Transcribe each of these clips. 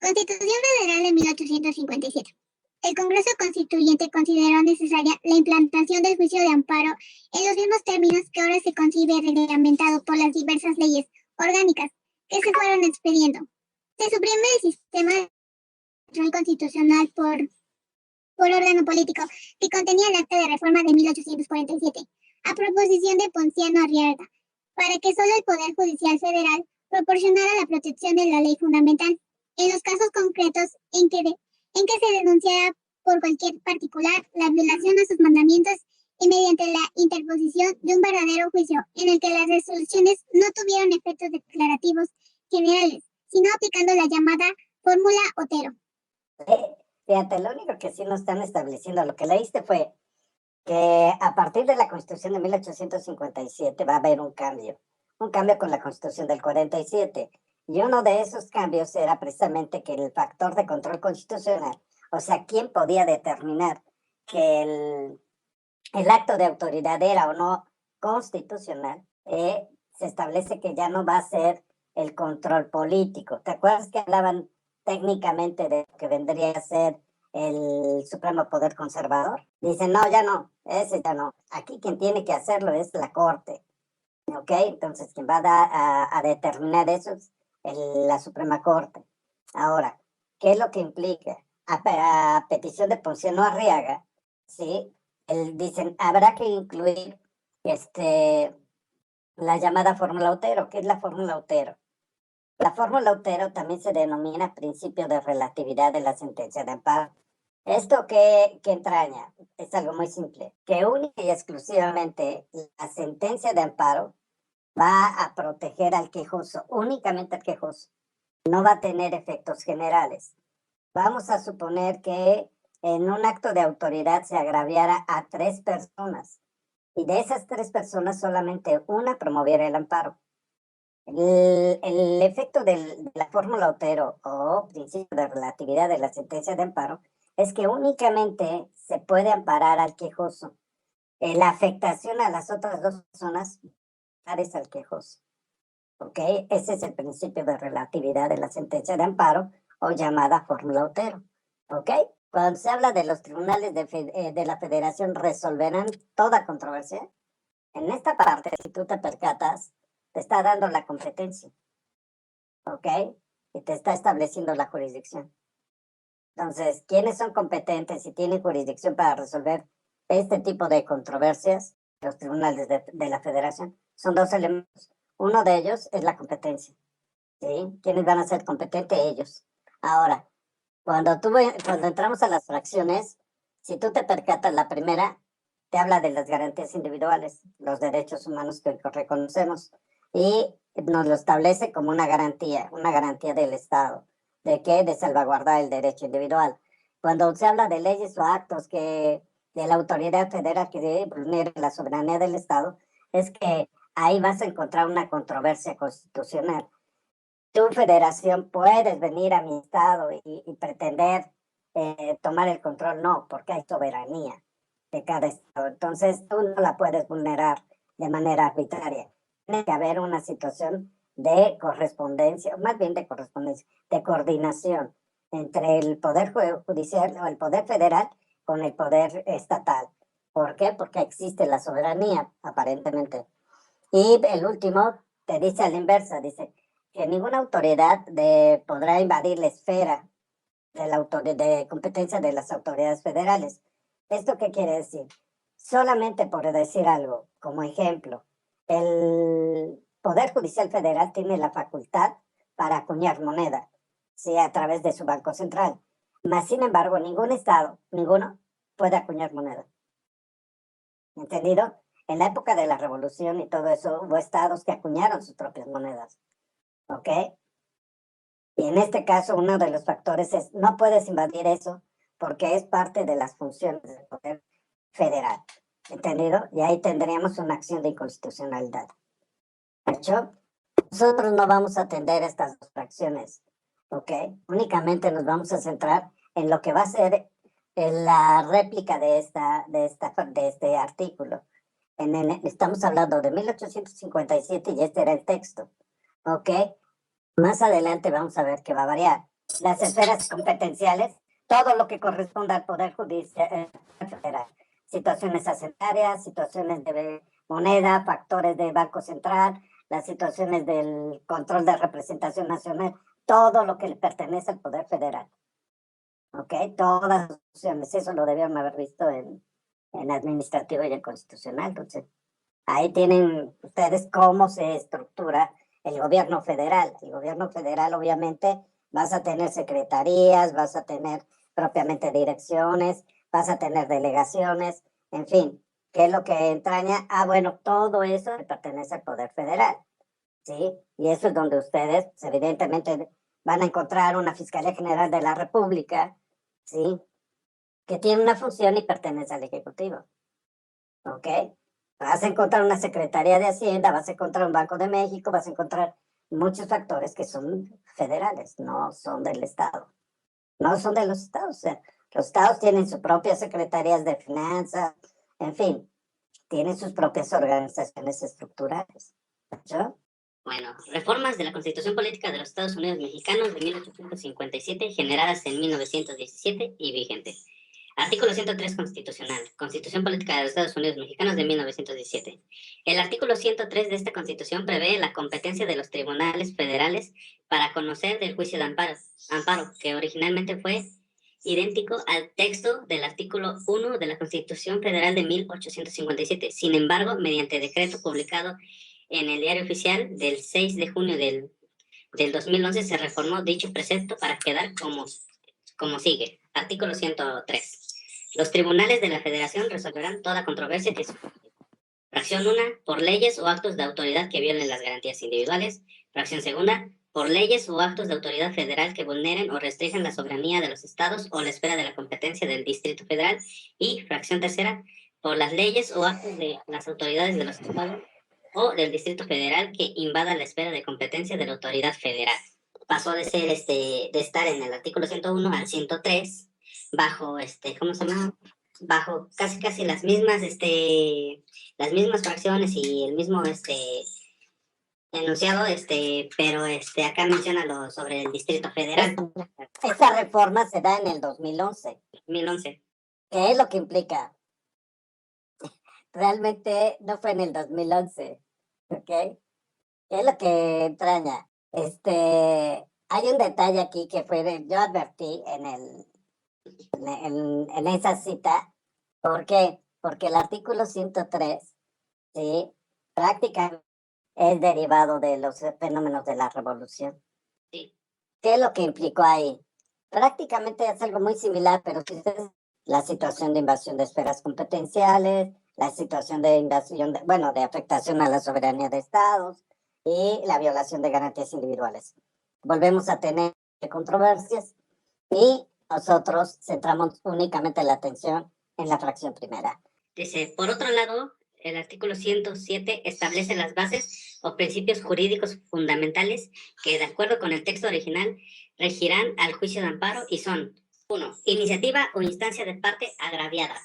Constitución Federal de 1857. El Congreso Constituyente consideró necesaria la implantación del juicio de amparo en los mismos términos que ahora se concibe reglamentado por las diversas leyes orgánicas que se fueron expediendo. Se suprime el sistema de control constitucional por órgano político que contenía el Acta de Reforma de 1847, a proposición de Ponciano Arriaga, para que solo el Poder Judicial Federal proporcionara la protección de la ley fundamental en los casos concretos en que se denunciara por cualquier particular la violación a sus mandamientos y mediante la interposición de un verdadero juicio en el que las resoluciones no tuvieron efectos declarativos generales, sino aplicando la llamada fórmula Otero. Fíjate, lo único que sí nos están estableciendo, lo que leíste fue que a partir de la Constitución de 1857 va a haber un cambio con la Constitución del 47. Y uno de esos cambios era precisamente que el factor de control constitucional, o sea, quién podía determinar que el acto de autoridad era o no constitucional, se establece que ya no va a ser el control político. ¿Te acuerdas que hablaban técnicamente de lo que vendría a ser el Supremo Poder Conservador? Dicen, no, ya no, ese ya no. Aquí quien tiene que hacerlo es la Corte. ¿Ok? Entonces, quien va a determinar eso es la Suprema Corte. Ahora, ¿qué es lo que implica? A petición de Ponciano Arriaga, ¿sí? Dicen, habrá que incluir la llamada fórmula Otero. ¿Qué es la fórmula Otero? La fórmula Otero también se denomina principio de relatividad de la sentencia de amparo. ¿Esto qué entraña? Es algo muy simple, que única y exclusivamente la sentencia de amparo va a proteger al quejoso, únicamente al quejoso. No va a tener efectos generales. Vamos a suponer que en un acto de autoridad se agraviara a 3 personas y de esas 3 personas solamente una promoviera el amparo. El efecto de la fórmula Otero o principio de relatividad de la sentencia de amparo es que únicamente se puede amparar al quejoso. La afectación a las otras 2 personas es al quejoso. ¿Ok? Ese es el principio de relatividad de la sentencia de amparo o llamada fórmula Otero. ¿Ok? Cuando se habla de los tribunales de la Federación resolverán toda controversia, en esta parte, si tú te percatas, te está dando la competencia. ¿Ok? Y te está estableciendo la jurisdicción. Entonces, ¿quiénes son competentes y tienen jurisdicción para resolver este tipo de controversias? Los tribunales de la Federación. Son 2 elementos. Uno de ellos es la competencia. ¿Sí? ¿Quiénes van a ser competentes? Ellos. Ahora, cuando entramos a las fracciones, si tú te percatas, la primera te habla de las garantías individuales, los derechos humanos que reconocemos, y nos lo establece como una garantía del Estado. ¿De qué? De salvaguardar el derecho individual. Cuando se habla de leyes o actos de la autoridad federal que vulneren la soberanía del Estado, es que ahí vas a encontrar una controversia constitucional. Tu federación puedes venir a mi estado y pretender tomar el control, no, porque hay soberanía de cada estado. Entonces tú no la puedes vulnerar de manera arbitraria. Tiene que haber una situación de correspondencia, más bien de correspondencia, de coordinación entre el Poder Judicial o el Poder Federal con el Poder Estatal. ¿Por qué? Porque existe la soberanía, aparentemente. Y el último te dice a la inversa, dice que ninguna autoridad podrá invadir la esfera de competencia de las autoridades federales. ¿Esto qué quiere decir? Solamente por decir algo, como ejemplo, el Poder Judicial Federal tiene la facultad para acuñar moneda, ¿sí? A través de su Banco Central. Mas, sin embargo, ningún estado, ninguno, puede acuñar moneda. ¿Entendido? En la época de la Revolución y todo eso, hubo estados que acuñaron sus propias monedas. ¿Ok? Y en este caso, uno de los factores es, no puedes invadir eso porque es parte de las funciones del poder federal. ¿Entendido? Y ahí tendríamos una acción de inconstitucionalidad. ¿De hecho? Nosotros no vamos a atender estas 2 fracciones. ¿Ok? Únicamente nos vamos a centrar en lo que va a ser la réplica de este artículo. Estamos hablando de 1857 y este era el texto. ¿Ok? Más adelante vamos a ver que va a variar. las esferas competenciales, todo lo que corresponda al Poder Judicial Federal. Situaciones hacendarias, situaciones de moneda, factores de Banco Central, las situaciones del control de representación nacional, todo lo que le pertenece al Poder Federal. ¿Ok? Todas las opciones, eso lo debieron haber visto en administrativo y en constitucional. Entonces, ahí tienen ustedes cómo se estructura el gobierno federal. El gobierno federal, obviamente, vas a tener secretarías, vas a tener propiamente direcciones, vas a tener delegaciones, en fin, ¿qué es lo que entraña? Ah, bueno, todo eso le pertenece al Poder Federal, ¿sí? Y eso es donde ustedes, pues, evidentemente, van a encontrar una Fiscalía General de la República, ¿sí? Que tiene una función y pertenece al Ejecutivo, ¿ok? Vas a encontrar una Secretaría de Hacienda, vas a encontrar un Banco de México, vas a encontrar muchos factores que son federales, no son del Estado, no son de los estados. O sea, los estados tienen sus propias secretarías de finanzas, en fin, tienen sus propias organizaciones estructurales. ¿Yo? Bueno, reformas de la Constitución Política de los Estados Unidos Mexicanos de 1857, generadas en 1917 y vigentes. Artículo 103 constitucional. Constitución Política de los Estados Unidos Mexicanos de 1917. El artículo 103 de esta Constitución prevé la competencia de los tribunales federales para conocer del juicio de amparo, que originalmente fue idéntico al texto del artículo 1 de la Constitución Federal de 1857. Sin embargo, mediante decreto publicado en el Diario Oficial del 6 de junio del 2011 se reformó dicho precepto para quedar como sigue. Artículo 103. Los tribunales de la Federación resolverán toda controversia que surja. Fracción 1. Por leyes o actos de autoridad que violen las garantías individuales. Fracción 2. Por leyes o actos de autoridad federal que vulneren o restrinjan la soberanía de los estados o la esfera de la competencia del Distrito Federal. Y fracción 3. Por las leyes o actos de las autoridades de los estados o del Distrito Federal que invada la esfera de competencia de la autoridad federal. Pasó de ser de estar en el artículo 101 al 103 bajo ¿cómo se llama? Bajo casi las mismas fracciones y el mismo enunciado, pero acá menciona sobre el Distrito Federal. Esa reforma se da en el 2011. 2011. ¿Qué es lo que implica? Realmente no fue en el 2011, ¿ok? ¿Qué es lo que entraña? Hay un detalle aquí que yo advertí en esa cita. ¿Por qué? Porque el artículo 103, ¿sí? Prácticamente es derivado de los fenómenos de la revolución. Sí. ¿Qué es lo que implicó ahí? Prácticamente es algo muy similar, pero si ustedes, la situación de invasión de esferas competenciales, la situación de invasión, de afectación a la soberanía de estados y la violación de garantías individuales. Volvemos a tener controversias y nosotros centramos únicamente la atención en la fracción primera. Dice, por otro lado, el artículo 107 establece las bases o principios jurídicos fundamentales que, de acuerdo con el texto original, regirán al juicio de amparo y son: 1. Iniciativa o instancia de parte agraviada.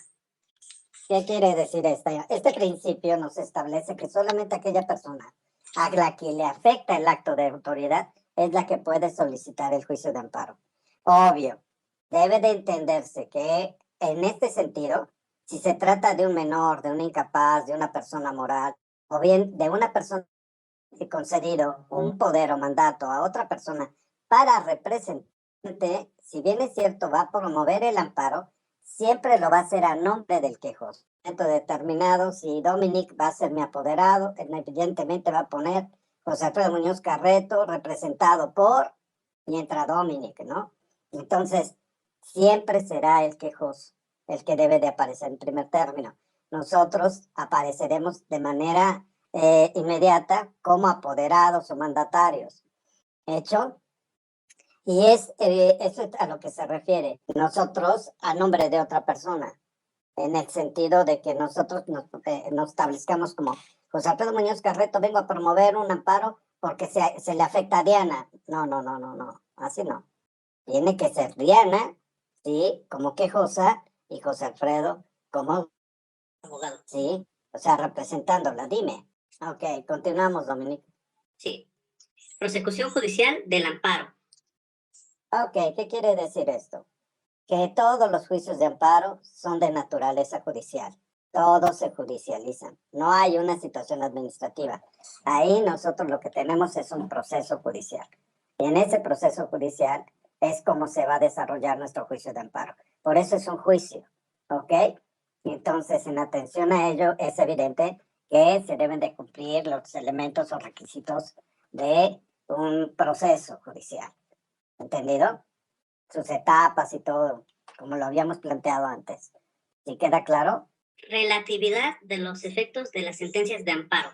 ¿Qué quiere decir esto? Este principio nos establece que solamente aquella persona a la que le afecta el acto de autoridad es la que puede solicitar el juicio de amparo. Obvio, debe de entenderse que en este sentido, si se trata de un menor, de un incapaz, de una persona moral, o bien de una persona que ha concedido un poder o mandato a otra persona para representante, si bien es cierto, va a promover el amparo, siempre lo va a hacer a nombre del quejoso. En un momento determinado, si Dominic va a ser mi apoderado, evidentemente va a poner José Alfredo Muñoz Carreto, representado por, y entra Dominic, ¿no? Entonces, siempre será el quejoso el que debe de aparecer en primer término. Nosotros apareceremos de manera inmediata como apoderados o mandatarios. ¿Hecho? Y eso es a lo que se refiere. Nosotros a nombre de otra persona, en el sentido de que nosotros nos establezcamos como José Alfredo Muñoz Carreto, vengo a promover un amparo porque se le afecta a Diana. No, así no. Tiene que ser Diana, ¿sí? Como quejosa, y José Alfredo como abogado. Sí, o sea, representándola, dime. Ok, continuamos, Dominique. Sí. Prosecución judicial del amparo. Ok, ¿qué quiere decir esto? Que todos los juicios de amparo son de naturaleza judicial. Todos se judicializan. No hay una situación administrativa. Ahí nosotros lo que tenemos es un proceso judicial. Y en ese proceso judicial es como se va a desarrollar nuestro juicio de amparo. Por eso es un juicio, ¿ok? Entonces, en atención a ello, es evidente que se deben de cumplir los elementos o requisitos de un proceso judicial. ¿Entendido? Sus etapas y todo, como lo habíamos planteado antes. ¿Sí queda claro? Relatividad de los efectos de las sentencias de amparo.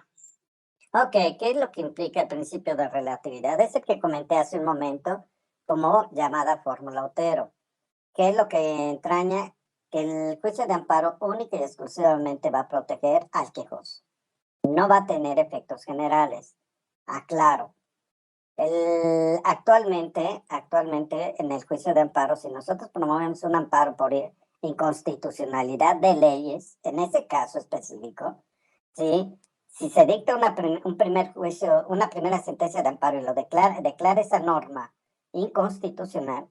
Ok, ¿qué es lo que implica el principio de relatividad? Es el que comenté hace un momento como llamada fórmula Otero. ¿Qué es lo que entraña? Que el juicio de amparo única y exclusivamente va a proteger al quejoso. No va a tener efectos generales. Aclaro. Actualmente en el juicio de amparo, si nosotros promovemos un amparo por inconstitucionalidad de leyes, en ese caso específico, ¿sí? Si se dicta un primer juicio, una primera sentencia de amparo y lo declara esa norma inconstitucional,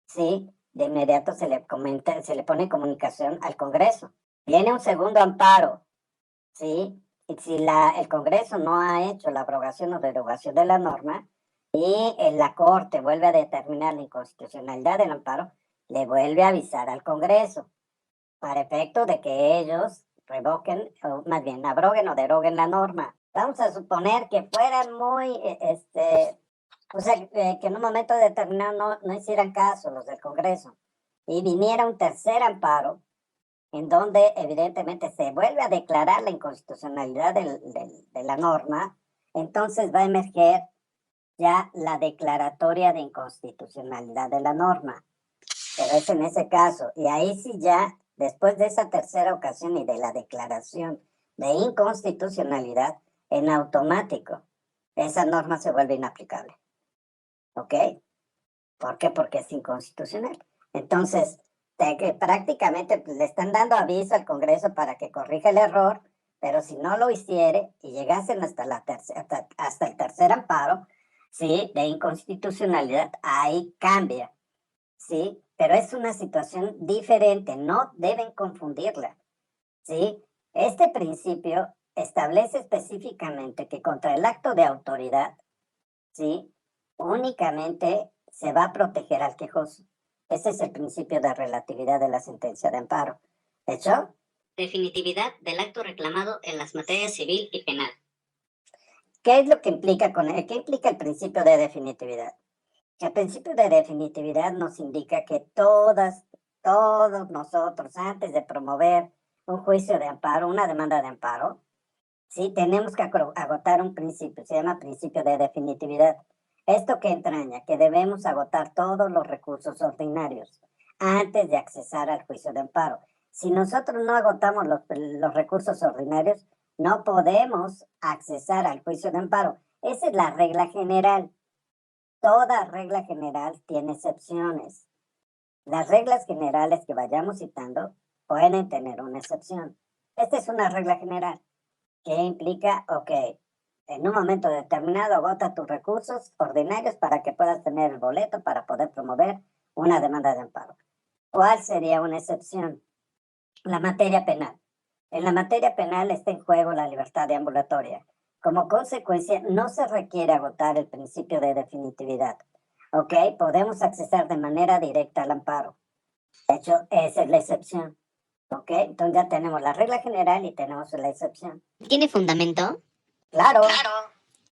¿sí? De inmediato se le pone comunicación al Congreso. Viene un segundo amparo, ¿sí? Y si el Congreso no ha hecho la abrogación o derogación de la norma y la Corte vuelve a determinar la inconstitucionalidad del amparo, le vuelve a avisar al Congreso para efecto de que ellos revoquen, o más bien abroguen o deroguen la norma. Vamos a suponer que fueran muy, o sea, que en un momento determinado no hicieran caso los del Congreso y viniera un tercer amparo en donde evidentemente se vuelve a declarar la inconstitucionalidad de la norma, entonces va a emerger ya la declaratoria de inconstitucionalidad de la norma. Pero es en ese caso, y ahí sí ya, después de esa tercera ocasión y de la declaración de inconstitucionalidad, en automático, esa norma se vuelve inaplicable. ¿Ok? ¿Por qué? Porque es inconstitucional. Entonces, que prácticamente pues, le están dando aviso al Congreso para que corrija el error, pero si no lo hiciere y llegasen hasta el tercer amparo, ¿sí? De inconstitucionalidad, ahí cambia, ¿sí? Pero es una situación diferente, no deben confundirla, ¿sí? Este principio establece específicamente que contra el acto de autoridad, ¿sí? Únicamente se va a proteger al quejoso. Ese es el principio de relatividad de la sentencia de amparo. ¿De hecho? Definitividad del acto reclamado en las materias civil y penal. ¿Qué es lo que implica qué implica el principio de definitividad? El principio de definitividad nos indica que todos nosotros, antes de promover un juicio de amparo, una demanda de amparo, sí, tenemos que agotar un principio, se llama principio de definitividad. Esto que entraña, que debemos agotar todos los recursos ordinarios antes de accesar al juicio de amparo. Si nosotros no agotamos los recursos ordinarios, no podemos accesar al juicio de amparo. Esa es la regla general. Toda regla general tiene excepciones. Las reglas generales que vayamos citando pueden tener una excepción. Esta es una regla general que implica, ok, en un momento determinado agota tus recursos ordinarios para que puedas tener el boleto para poder promover una demanda de amparo. ¿Cuál sería una excepción? La materia penal. En la materia penal está en juego la libertad deambulatoria. Como consecuencia, no se requiere agotar el principio de definitividad. ¿Ok? Podemos acceder de manera directa al amparo. De hecho, esa es la excepción. ¿Ok? Entonces ya tenemos la regla general y tenemos la excepción. ¿Tiene fundamento? Claro,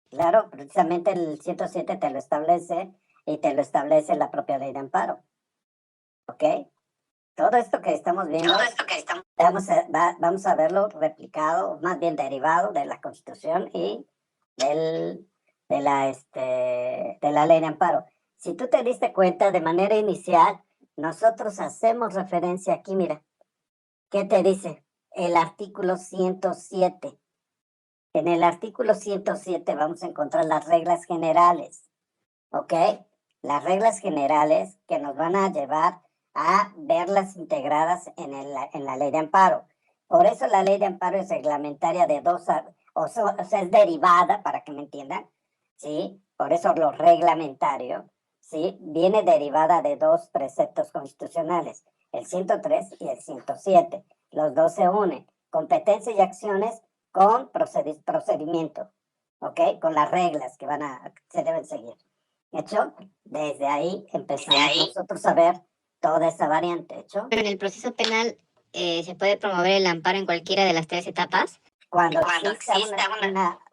claro, precisamente el 107 te lo establece y te lo establece la propia ley de amparo. ¿Ok? Todo esto que estamos viendo, vamos a verlo replicado, más bien derivado de la Constitución y de la ley de amparo. Si tú te diste cuenta, de manera inicial, nosotros hacemos referencia aquí, mira, ¿qué te dice? El artículo 107. En el artículo 107 vamos a encontrar las reglas generales, ¿ok? Las reglas generales que nos van a llevar a verlas integradas en la ley de amparo. Por eso la ley de amparo es reglamentaria de o sea, es derivada, para que me entiendan, ¿sí? Por eso lo reglamentario, ¿sí? Viene derivada de dos preceptos constitucionales, el 103 y el 107. Los dos se unen, competencia y acciones con procedimiento, ¿ok? Con las reglas que se deben seguir. ¿Hecho? Desde ahí empezamos nosotros a ver toda esa variante, ¿hecho? Pero en el proceso penal se puede promover el amparo en cualquiera de las tres etapas. Cuando exista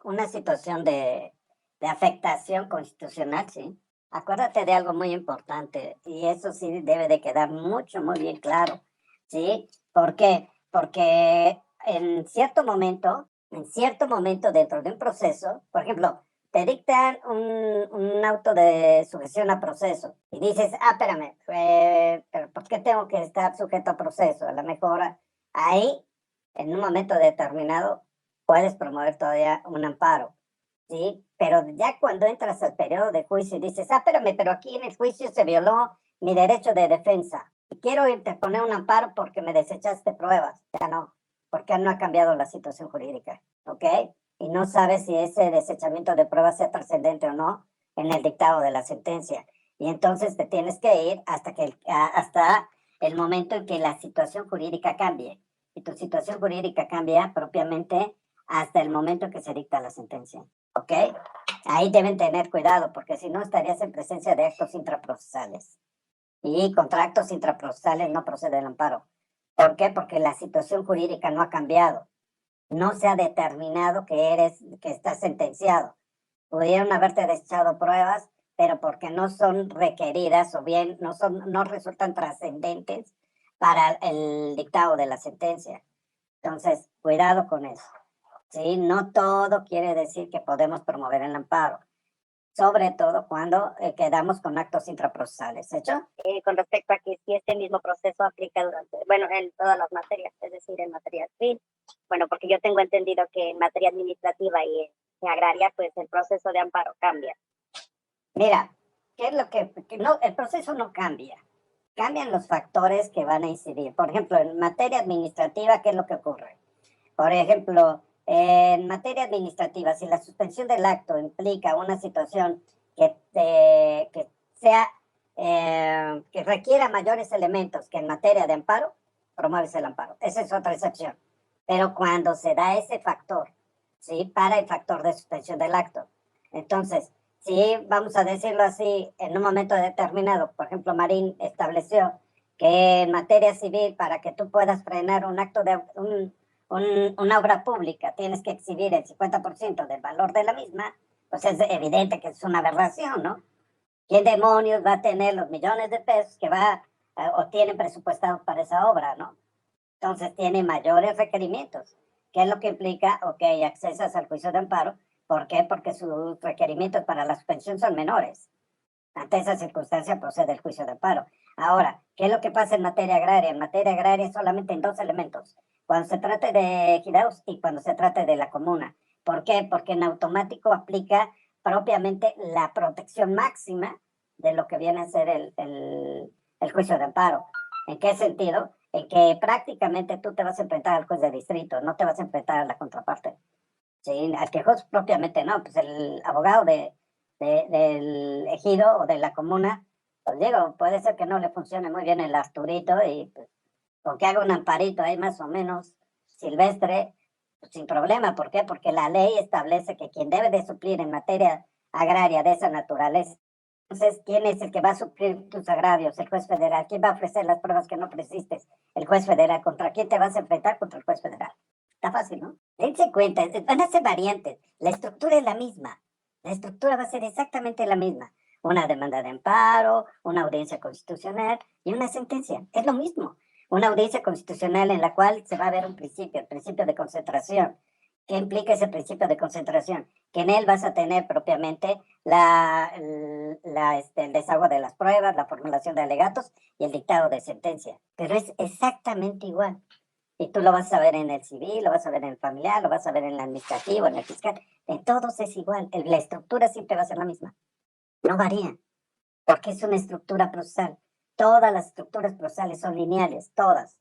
una situación de afectación constitucional, sí. Acuérdate de algo muy importante, y eso sí debe de quedar muy bien claro, ¿sí? ¿Por qué? Porque en cierto momento dentro de un proceso, por ejemplo, te dictan un auto de sujeción a proceso y dices, espérame, pero ¿por qué tengo que estar sujeto a proceso? A lo mejor ahí, en un momento determinado, puedes promover todavía un amparo, ¿sí? Pero ya cuando entras al periodo de juicio y dices, espérame, pero aquí en el juicio se violó mi derecho de defensa y quiero interponer un amparo porque me desechaste pruebas, ya no, porque no ha cambiado la situación jurídica, ¿ok? Y no sabes si ese desechamiento de pruebas sea trascendente o no en el dictado de la sentencia. Y entonces te tienes que ir hasta el momento en que la situación jurídica cambie. Y tu situación jurídica cambia propiamente hasta el momento en que se dicta la sentencia, ¿ok? Ahí deben tener cuidado, porque si no estarías en presencia de actos intraprocesales. Y contra actos intraprocesales no procede el amparo. ¿Por qué? Porque la situación jurídica no ha cambiado. No se ha determinado que estás sentenciado. Pudieron haberte desechado pruebas, pero porque no son requeridas o bien no resultan trascendentes para el dictado de la sentencia. Entonces, cuidado con eso. ¿Sí? No todo quiere decir que podemos promover el amparo, sobre todo cuando quedamos con actos intraprocesales. ¿Hecho? Con respecto a que si este mismo proceso aplica en todas las materias, es decir, en materia civil. Bueno, porque yo tengo entendido que en materia administrativa y en agraria, pues el proceso de amparo cambia. Mira, ¿qué es lo no, el proceso no cambia. Cambian los factores que van a incidir. Por ejemplo, en materia administrativa, ¿qué es lo que ocurre? Por ejemplo, en materia administrativa, si la suspensión del acto implica una situación que requiera mayores elementos que en materia de amparo, promueves el amparo. Esa es otra excepción. Pero cuando se da ese factor, ¿sí? Para el factor de suspensión del acto. Entonces, si vamos a decirlo así, en un momento determinado, por ejemplo, Marín estableció que en materia civil, para que tú puedas frenar un acto de una obra pública, tienes que exhibir el 50% del valor de la misma, pues es evidente que es una aberración, ¿no? ¿Quién demonios va a tener los millones de pesos que o tiene presupuestados para esa obra, ¿no? Entonces tiene mayores requerimientos. ¿Qué es lo que implica? Ok, accesas al juicio de amparo. ¿Por qué? Porque sus requerimientos para la suspensión son menores. Ante esa circunstancia procede el juicio de amparo. Ahora, ¿qué es lo que pasa en materia agraria? En materia agraria solamente en dos elementos. Cuando se trate de ejidados y cuando se trate de la comuna. ¿Por qué? Porque en automático aplica propiamente la protección máxima de lo que viene a ser el juicio de amparo. ¿En qué sentido? En que prácticamente tú te vas a enfrentar al juez de distrito, no te vas a enfrentar a la contraparte. Sí, al quejoso propiamente no, pues el abogado del ejido o de la comuna, pues digo, puede ser que no le funcione muy bien el Arturito y pues, con que haga un amparito ahí más o menos silvestre, pues, sin problema. ¿Por qué? Porque la ley establece que quien debe de suplir en materia agraria de esa naturaleza, entonces, ¿quién es el que va a suplir tus agravios? El juez federal. ¿Quién va a ofrecer las pruebas que no persistes? El juez federal. ¿Contra quién te vas a enfrentar? Contra el juez federal. Está fácil, ¿no? Dense cuenta, van a ser variantes. La estructura es la misma. La estructura va a ser exactamente la misma. Una demanda de amparo, una audiencia constitucional y una sentencia. Es lo mismo. Una audiencia constitucional en la cual se va a ver un principio, el principio de concentración. ¿Qué implica ese principio de concentración? Que en él vas a tener propiamente el desahogo de las pruebas, la formulación de alegatos y el dictado de sentencia. Pero es exactamente igual. Y tú lo vas a ver en el civil, lo vas a ver en el familiar, lo vas a ver en el administrativo, en el fiscal. En todos es igual. La estructura siempre va a ser la misma. No varía, porque es una estructura procesal. Todas las estructuras procesales son lineales, todas.